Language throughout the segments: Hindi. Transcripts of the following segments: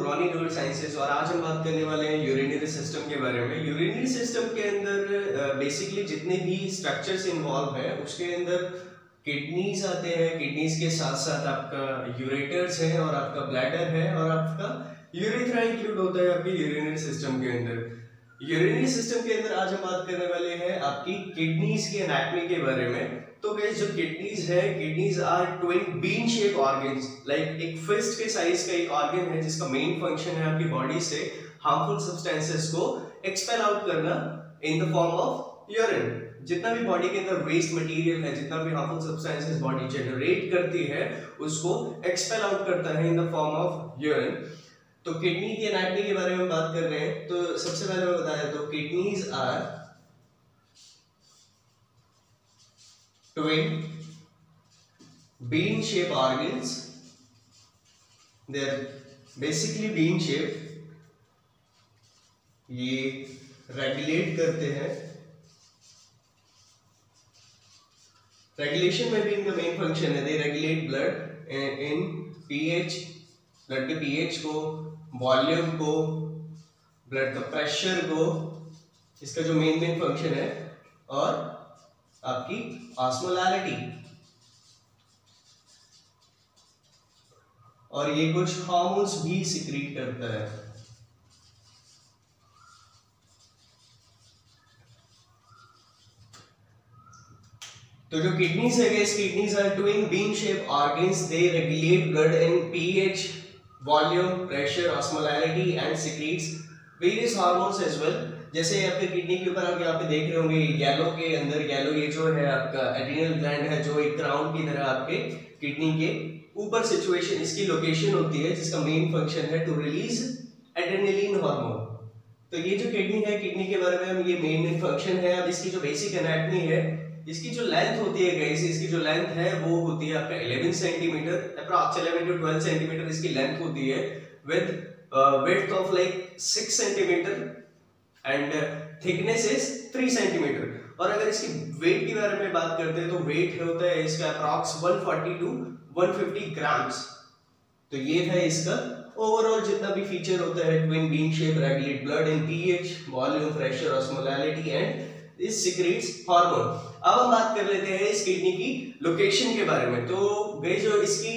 रॉनी न्यूरो साइंसेज और आज हम बात करने वाले हैं यूरिनरी सिस्टम के बारे में। यूरिनरी सिस्टम के अंदर बेसिकली जितने भी स्ट्रक्चर्स इन्वॉल्व हैं उसके अंदर किडनीज आते हैं, किडनीज के साथ साथ आपका यूरेटर्स है और आपका ब्लैडर है और आपका यूरेथ्रा इंक्लूड होता है आपके यूरिनरी सिस्टम के अंदर। यूरिनरी सिस्टम के अंदर आज हम बात करने वाले हैं आपकी किडनीज के एनाटॉमी के बारे में। तो गाइस जो किडनीज है, kidneys are twin bean shape organs, like एक फिस्ट के साइज का एक ऑर्गन है जिसका मेन फंक्शन है आपकी बॉडी से हार्मफुल सब्सटेंसेस को एक्सपेल आउट करना in the form of urine. जितना भी बॉडी के अंदर वेस्ट मटेरियल है, जितना भी हार्मफुल सब्सटेंसेस बॉडी जनरेट करती है उसको एक्सपेल आउट करता है in the form of urine. तो किडनी की एनाटॉमी के बारे में बात कर रहे हैं। तो सबसे पहले मैं बताया तो kidneys are twin bean shape organs. They are basically bean shape. ये रेगुलेट करते हैं। रेगुलेशन में भी इनका मेन फंक्शन है, they regulate blood in pH, blood के पीएच को, वॉल्यूम को, ब्लड का प्रेशर को, इसका जो मेन फंक्शन है, और आपकी ऑस्मोलैरिटी। और ये कुछ हार्मोन्स भी सिक्रीट करता है। तो जो किडनीज है, kidneys are twin bean shape organs, they regulate blood in pH, volume, pressure, osmolarity and secretes various hormones as well. जैसे आपके किडनी के ऊपर आप यहाँ पे देख रहे होंगे येलो के अंदर, येलो ये जो है आपका एड्रिनल ग्लैंड है जो एक क्राउन की तरह आपके किडनी के ऊपर सिचुएशन, इसकी लोकेशन होती है जिसका मेन फंक्शन है टू रिलीज एड्रेनलिन हार्मोन। तो ये जो किडनी है, किडनी के बारे में ये मेन फंक्शन है। अब इसकी जो बेसिक एनाटॉमी है, इसकी जो लेंथ होती है गाइस, इसकी जो लेंथ है वो होती है आपका 11 सेंटीमीटर, अप्रॉक्स 11 to 12 सेंटीमीटर इसकी लेंथ होती है, with width of like 6 centimetre and thickness is 3 centimetre. और अगर इसकी वेट के बारे में बात करते हैं तो वेट होता है इसका अप्रॉक्स 140 to 150 ग्राम्स। तो ये है इसका ओवरऑल जितना भी फीचर होता है, twin bean shape, regulate blood in pH, volume, pressure, osmolarity and it secrets hormone. अब हम बात कर लेते हैं इस किडनी की लोकेशन के बारे में। तो गाइस जो इसकी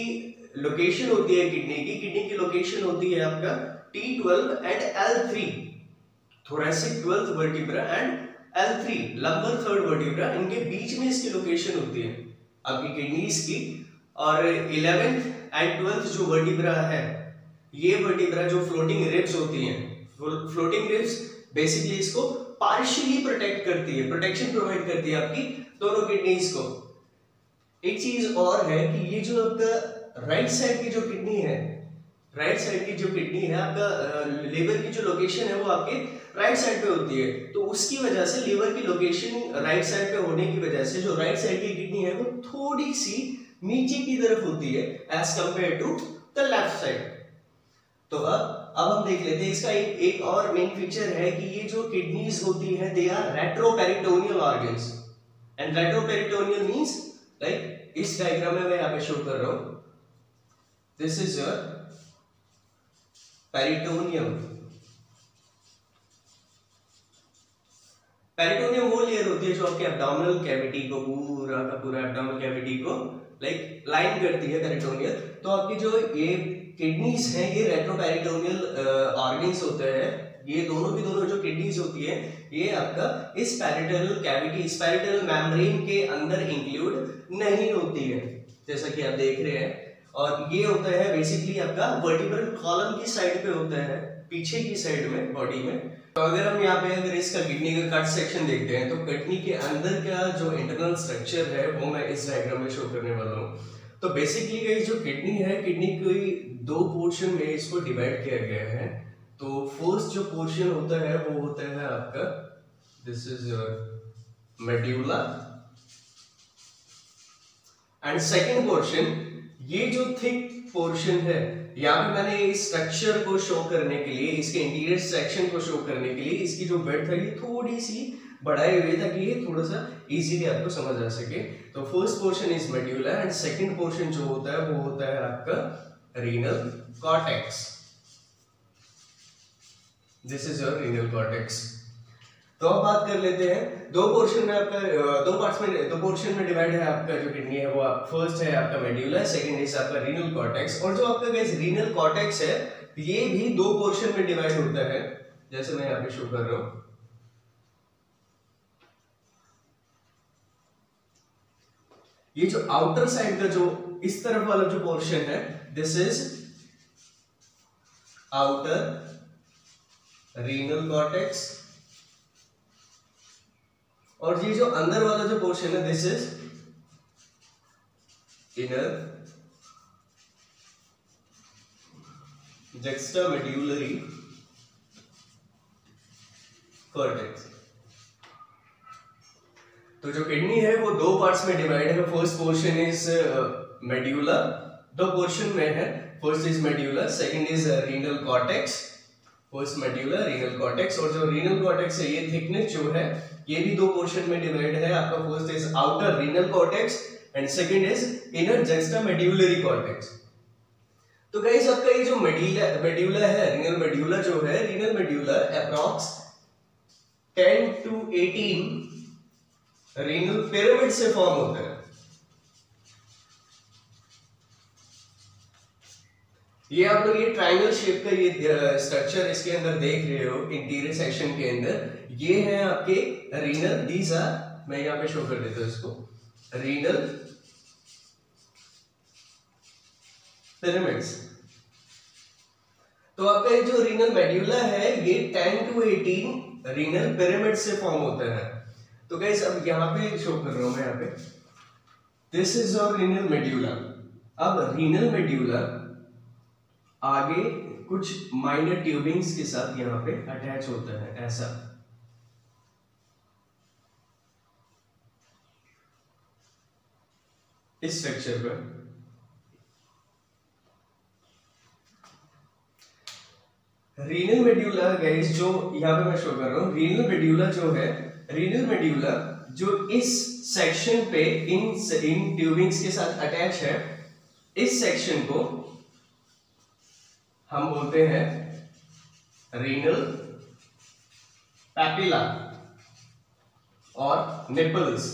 लोकेशन होती है किडनी की लोकेशन होती है आपका T12 and L3, thoracic 12th vertebra and L3 lumbar 3rd vertebra, इनके बीच में इसकी लोकेशन होती है आपकी किडनीज की। और 11th एंड 12th जो वर्टिब्रा है, ये वर्टिब्रा जो फ्लोटिंग रिब्स होती हैं, फ्लोटिंग रिब्स बेसिकली इसको पार्शियली प्रोटेक्ट करती है, प्रोटेक्शन प्रोवाइड करती है आपकी दोनों किडनीज को। एक चीज और है कि ये जो आपका राइट साइड की जो किडनी है, राइट साइड की जो किडनी है आपका, लीवर की जो लोकेशन है वो आपके राइट साइड पे होती है। तो उसकी वजह से लीवर की लोकेशन राइट साइड पे होने की वजह से जो राइट साइड की किडनी है वो थोड़ी सी नीचे की तरफ होती है as compare to the left side. तो अब हम देख लेते हैं इसका एक और मेन फीचर है कि ये जो किडनीज होती है they are retroperitoneal organs. And retroperitoneal means like इस डायग्राम में मैं यहाँ पे शो कर रहा हूं, this is your peritoneum. Peritoneum वो लेयर होती है जो आपके एब्डोमिनल कैविटी को, पूरा का पूरा एब्डोमिनल कैविटी को लाइक लाइन करती है, पेरिटोनियल। तो आपकी जो ये किडनीज हैं ये रेट्रोपेरिटोनियल ऑर्गन्स होते हैं। ये दोनों की दोनों जो किडनीज होती है ये आपका इस पेरिटोनियल कैविटी, इस पेरिटोनियल मेम्ब्रेन के अंदर इंक्लूड नहीं होती है, जैसा कि आप देख रहे हैं। और ये होता है बेसिकली आपका वर्टिब्रल कॉलम की साइड पे होता है, पीछे की साइड में बॉडी में। तो अगर हम यहाँ पे अगर इसका किडनी का कट सेक्शन देखते हैं तो किडनी के अंदर का जो इंटरनल स्ट्रक्चर है वो मैं इस डायग्राम में शो करने वाला हूँ। तो बेसिकली ये जो किडनी है, किडनी को 2 पोर्शन में इसको डिवाइड किया गया है। तो फर्स्ट जो पोर्शन होता है वो होता है आपका, this is your medulla, and second portion ये जो थिक पोर्शन है, यहाँ पे मैंने इस स्ट्रक्चर को शो करने के लिए, इसके इंटीरियर सेक्शन को शो करने के लिए इसकी जो विड्थ है ये थोड़ी सी बढ़ाई हुई ताकि ये थोड़ा सा इजीली आपको समझ आ सके। तो first portion is medulla and second portion जो होता है वो होता है आपका renal cortex. This is your renal cortex. तो अब बात कर लेते हैं दो पोर्शन में आपका, दो पोर्शन में डिवाइड है आपका जो किडनी है वो। फर्स्ट है आपका मेड्यूला, सेकंड इज आपका रीनल कॉर्टेक्स। और जो आपका गाइस रीनल कॉर्टेक्स है ये भी दो पोर्शन में डिवाइड होता है, जैसे मैं यहाँ पे शो कर रहा हूं। ये जो आउटर साइड का जो इस तरफ वाला जो पोर्शन है, this is outer renal cortex. और ये जो अंदर वाला जो पोर्शन है, this is inner juxtamedullary cortex. तो जो किडनी है वो दो पार्ट्स में डिवाइड है। फर्स्ट पोर्शन इज मेड्यूला, दो पोर्शन में है। First is medulla, second is renal cortex. First medulla, renal cortex. और जो रीनल कॉर्टेक्स है ये थिकनेस जो है ये भी दो पोर्शन में डिवाइड है आपका। First is outer renal cortex and second is inner juxtamedullary cortex. तो गाइस आपका ये जो मेड्यूला है, रीनल मेड्यूला जो है, renal medulla approx 10 to 18 renal pyramid से फॉर्म होता है। ये आप लोग ये ट्रायंगल शेप का ये स्ट्रक्चर इसके अंदर देख रहे हो इंटीरियर सेक्शन के अंदर, ये है आपके रीनल, दीज आर, मैं यहां पे शो कर देता हूं इसको, रीनल पिरामिड्स। तो आपका ये जो रीनल मेड्यूला है ये 10 to 18 रीनल पिरामिड से फॉर्म होता है। तो गाइस अब यहां पे शो कर रहा हूं मैं, यहां पे this is your renal medulla. अब रीनल मेड्यूला आगे कुछ माइनर ट्यूबिंग्स के साथ यहां पे अटैच होता है, ऐसा। इस स्ट्रक्चर पर रीनल मेड्यूला गाइस जो यहां पे मैं शो कर रहा हूं, रीनल मेड्यूला जो है, रीनल मेड्यूला जो इस सेक्शन पे इन ट्यूबिंग्स के साथ अटैच है, इस सेक्शन को हम बोलते हैं रीनल पैपिला और निपल्स।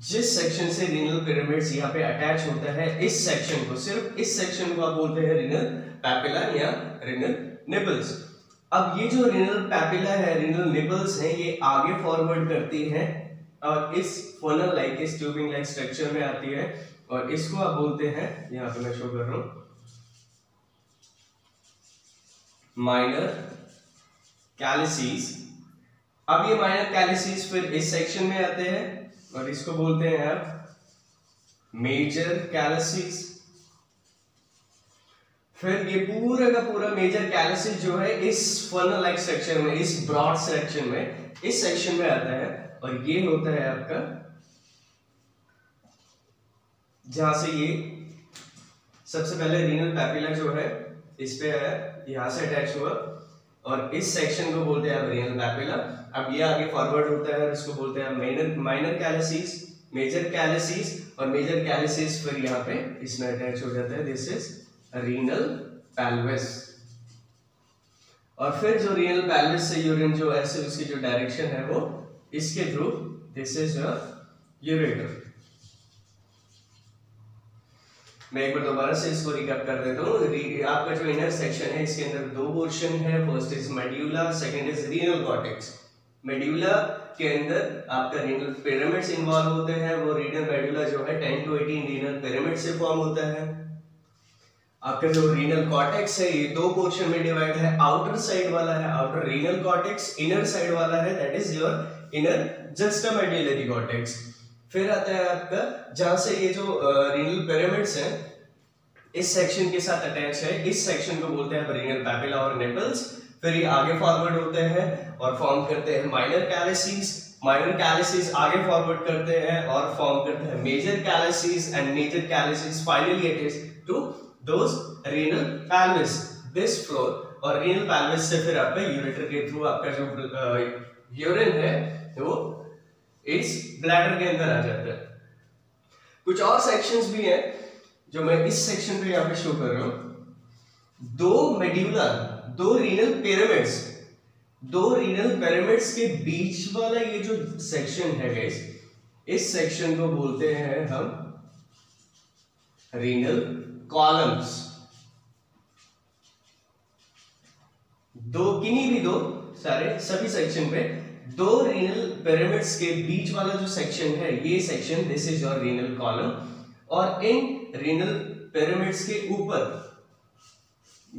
जिस सेक्शन से रीनल पिरामिड्स यहाँ पे अटैच होता है, इस सेक्शन को, सिर्फ इस सेक्शन को आप बोलते हैं रीनल पैपिला या रीनल निपल्स। अब ये जो रीनल पैपिला है, रीनल निपल्स है, ये आगे फॉरवर्ड करती है और इस फनल लाइक, इस ट्यूबिंग लाइक स्ट्रक्चर में आती है, और इसको आप बोलते हैं, यहां पे मैं शो कर रहा हूं, माइनर कैलिसीज। अब ये माइनर कैलिसीज फिर इस सेक्शन में आते हैं और इसको बोलते हैं आप मेजर कैलिसीज। फिर ये पूरा का पूरा मेजर कैलिसीज जो है इस फनल लाइक स्ट्रक्चर में, इस ब्रॉड सेक्शन में, इस सेक्शन में आता है, और ये होता है आपका जहां से ये सबसे पहले रीनल पैपिला जो है इस पे आया, यहां से अटैच हुआ, और इस सेक्शन को बोलते हैं आप रीनल पैपिला। अब ये आगे फॉरवर्ड होता है और इसको बोलते हैं माइनर कैलिसीज, मेजर कैलिसीज, और मेजर कैलिसीज फिर यहाँ पे इसमें अटैच हो जाता है, दिस इज रीनल पेल्विस। और फिर जो रीनल पेल्विस से यूरिन जो ऐसे उसकी जो डायरेक्शन है वो इसके through, this is your ureter. मैं एक बार दोबारा से इसको रिकैप कर देता हूँ। आपका जो इनर सेक्शन है इसके अंदर दो पोर्शन है, first is medulla, second is renal cortex. Medulla के अंदर आपका रीनल पिरामिड्स इन्वॉल्व होते हैं, वो रीनल मेड्यूला जो है 10 to 18 रीनल पिरामिड से फॉर्म होता है। आपका जो रीनल कॉर्टेक्स है ये दो पोर्शन में डिवाइड है, आउटर साइड वाला है outer renal cortex, inner side वाला है that is your inner juxtamedullary cortex. फिर आता है आपका जहां से ये जो रीनल पिरामिड्स हैं इस सेक्शन के साथ अटैच है, इस सेक्शन को बोलते हैं रीनल पैपिला और निपल्स। फिर ये आगे फॉरवर्ड होते हैं और फॉर्म करते हैं माइनर कैलिसीज, माइनर कैलिसीज आगे फॉरवर्ड करते हैं और फॉर्म करते हैं major calyces, and major calyces finally it is to those renal pelvis, this floor. और रीनल पेल्विस से फिर आपका यूरेटर के थ्रू आपका जो यूरिन है वो इस ब्लैडर के अंदर आ जाता है। कुछ और सेक्शंस भी हैं जो मैं इस सेक्शन पे यहाँ पे शो कर रहा हूँ। दो रीनल पिरामिड्स, दो रीनल पिरामिड्स के बीच वाला ये जो सेक्शन है गाइस, इस सेक्शन को बोलते हैं हम रीनल कॉलम्स। किन्हीं भी दो सारे सभी सेक्शन पे दो रीनल पिरामिड्स के बीच वाला जो सेक्शन है, ये section this is your renal column, और इन रीनल पिरामिड्स के ऊपर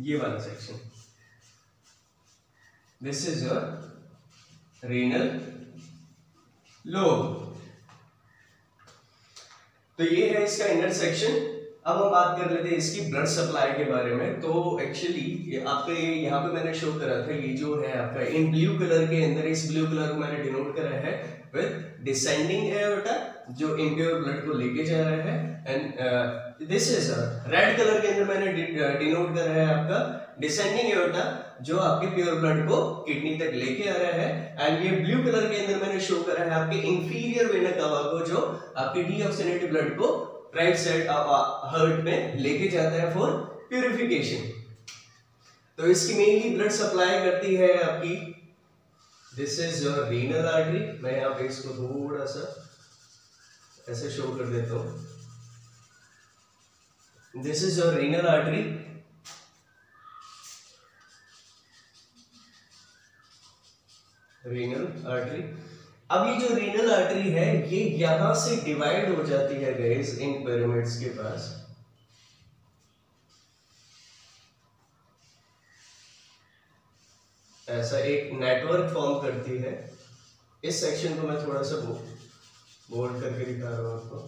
ये वाला section, this is your renal lobe. तो ये है इसका इनर सेक्शन। अब हम बात कर लेते हैं इसकी ब्लड सप्लाई के बारे में। तो एक्चुअली आपके यहाँ पे मैंने शो करा था, ये जो है आपका इन ब्लू कलर के अंदर, इस ब्लू कलर को मैंने डिनोट करा है विद डिसेंडिंग एओर्टा, जो इम्प्योर ब्लड को लेके जा रहा है, and this is red colour के अंदर मैंने डिनोट करा है आपका डिसेंडिंग एओर्टा, जो आपके प्योर ब्लड को किडनी तक लेके आ रहा है, एंड ये ब्लू कलर के अंदर मैंने शो करा है आपके इंफीरियर वेना कावा को, जो आपके डीऑक्सीनेटेड ब्लड को राइट साइड हार्ट में लेके जाता है फॉर प्यूरिफिकेशन। तो इसकी मेनली ब्लड सप्लाई करती है आपकी, this is your renal artery. मैं यहाँ पे इसको थोड़ा सा ऐसे शो कर देता हूं, this is your renal artery. Renal artery, अब ये जो रीनल आर्टरी है ये यहां से डिवाइड हो जाती है गाइस इन पिरामिड्स के पास, ऐसा एक नेटवर्क फॉर्म करती है। इस सेक्शन को मैं थोड़ा सा बोल्ड करके दिखा रहा हूं आपको,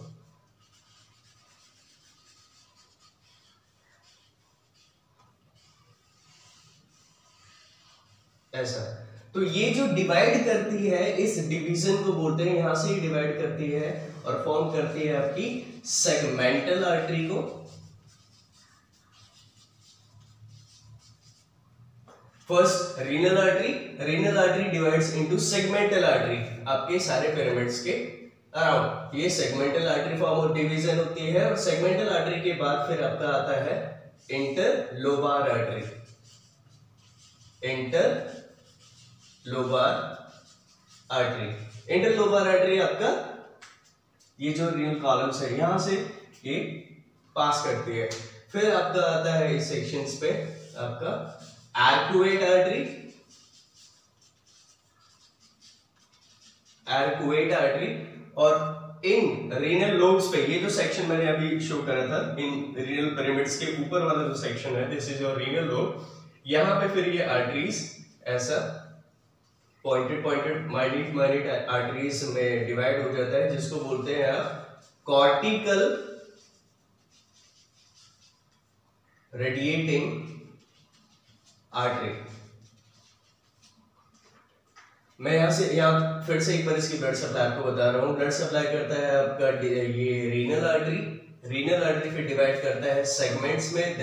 ऐसा। तो ये जो डिवाइड करती है, इस डिवीजन को बोलते हैं, यहां से ही डिवाइड करती है और फॉर्म करती है आपकी सेगमेंटल आर्टरी को। First renal artery, renal artery divides into segmental artery आपके सारे पिरामिड्स के अराउंड। ये सेगमेंटल आर्टरी फॉर्म और डिवीजन होती है, और सेगमेंटल आर्टरी के बाद फिर आपका आता है इंटरलोबार आर्टरी। इंटरलोबार आर्टरी आपका ये जो रीनल कॉलम्स है यहां से ये पास करती है। फिर आपका आता है इस सेक्शंस पे आपका आर्कुएट आर्टरी, और इन रीनल लोब्स पे, ये जो सेक्शन मैंने अभी शो करा था, इन रीनल पिरामिड्स के ऊपर वाला जो सेक्शन है, this is your renal lobe. यहां पे फिर ये आर्टरीज ऐसा पॉइंटेड माइन्यूट आर्टरीज में डिवाइड हो जाता है, जिसको बोलते हैं आप कॉर्टिकल रेडिएटिंग आर्टरी। मैं यहाँ फिर से एक बार इसकी ब्लड सप्लाई आपको बता रहा हूँ। ब्लड सप्लाई करता है आपका ये रीनल आर्टरी फिर डिवाइड करता है सेगमेंट्स में,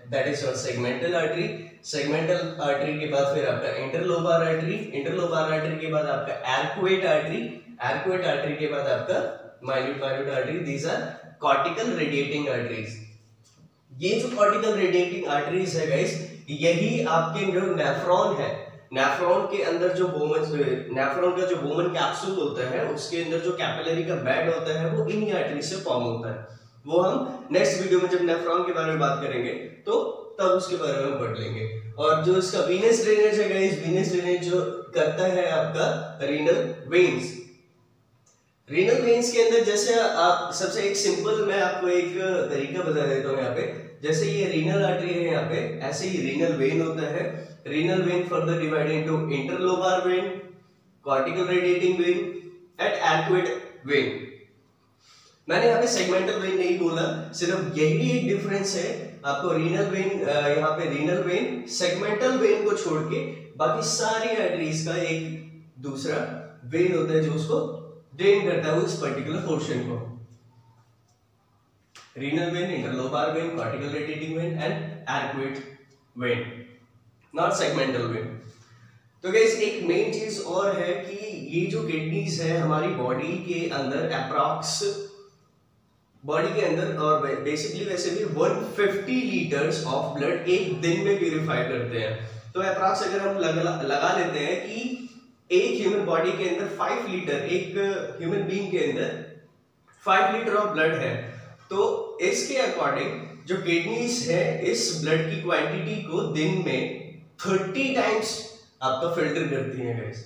that is your segmental artery. Segmental artery के बाद फिर आपका इंटरलोबार आर्टरी के बाद आपका आर्कुएट आर्टरी के बाद आपका minute artery. These are cortical radiating arteries. ये जो कॉर्टिकल रेडिएटिंग आर्टरीज है गाइस, यही आपके जो नेफ्रॉन है, नेफ्रॉन के अंदर जो नेफ्रॉन का जो बोमन कैप्सूल होता है, उसके अंदर जो कैपिलरी का बेड होता है, वो इन्हीं आर्टरी से फॉर्म होता है। वो हम नेक्स्ट वीडियो में जब नेफ्रॉन के बारे में बात करेंगे तो तब उसके बारे में पढ़ लेंगे। और जो इसका वीनस ड्रेनेज है गाइस, वीनस ड्रेनेज जो करता है आपका रीनल वेन्स। रीनल वेन्स के अंदर जैसे आप सबसे एक सिंपल मैं आपको एक तरीका बता देता हूँ। यहाँ पे जैसे ये रीनल आर्टरी है यहाँ पे, ऐसे ही रीनल वेन होता है। Renal vein further divide into interlobar vein, cortical radiating when and arcuate when. मैंने यहाँ पे सेगमेंटल वेन नहीं बोला, सिर्फ यही एक डिफरेंस है। आपको रीनल वेन, यहाँ पे रीनल वेन सेगमेंटल वेन को छोड़ के बाकी सारी आर्टरीज का एक दूसरा वेन होता है जो उसको ड्रेन करता है उस पर्टिकुलर पोर्शन को। Renal vein, interlobar vein, cortical radiating when and arcuate when, not segmental when. तो गाइस एक मेन चीज और है कि ये जो किडनीज है हमारी बॉडी के अंदर अप्रॉक्स बॉडी के अंदर, और बेसिकली वैसे भी 150 लीटर्स ऑफ ब्लड एक दिन में प्यूरिफाई करते हैं। तो अप्रॉक्स अगर हम लगा लेते हैं कि एक ह्यूमन बॉडी के अंदर 5 लीटर, एक ह्यूमन बीइंग के अंदर 5 लीटर ऑफ ब्लड है, तो इसके अकॉर्डिंग जो किडनीज है इस ब्लड की क्वांटिटी को दिन में 30 टाइम्स आपका फिल्टर करती है गाइस।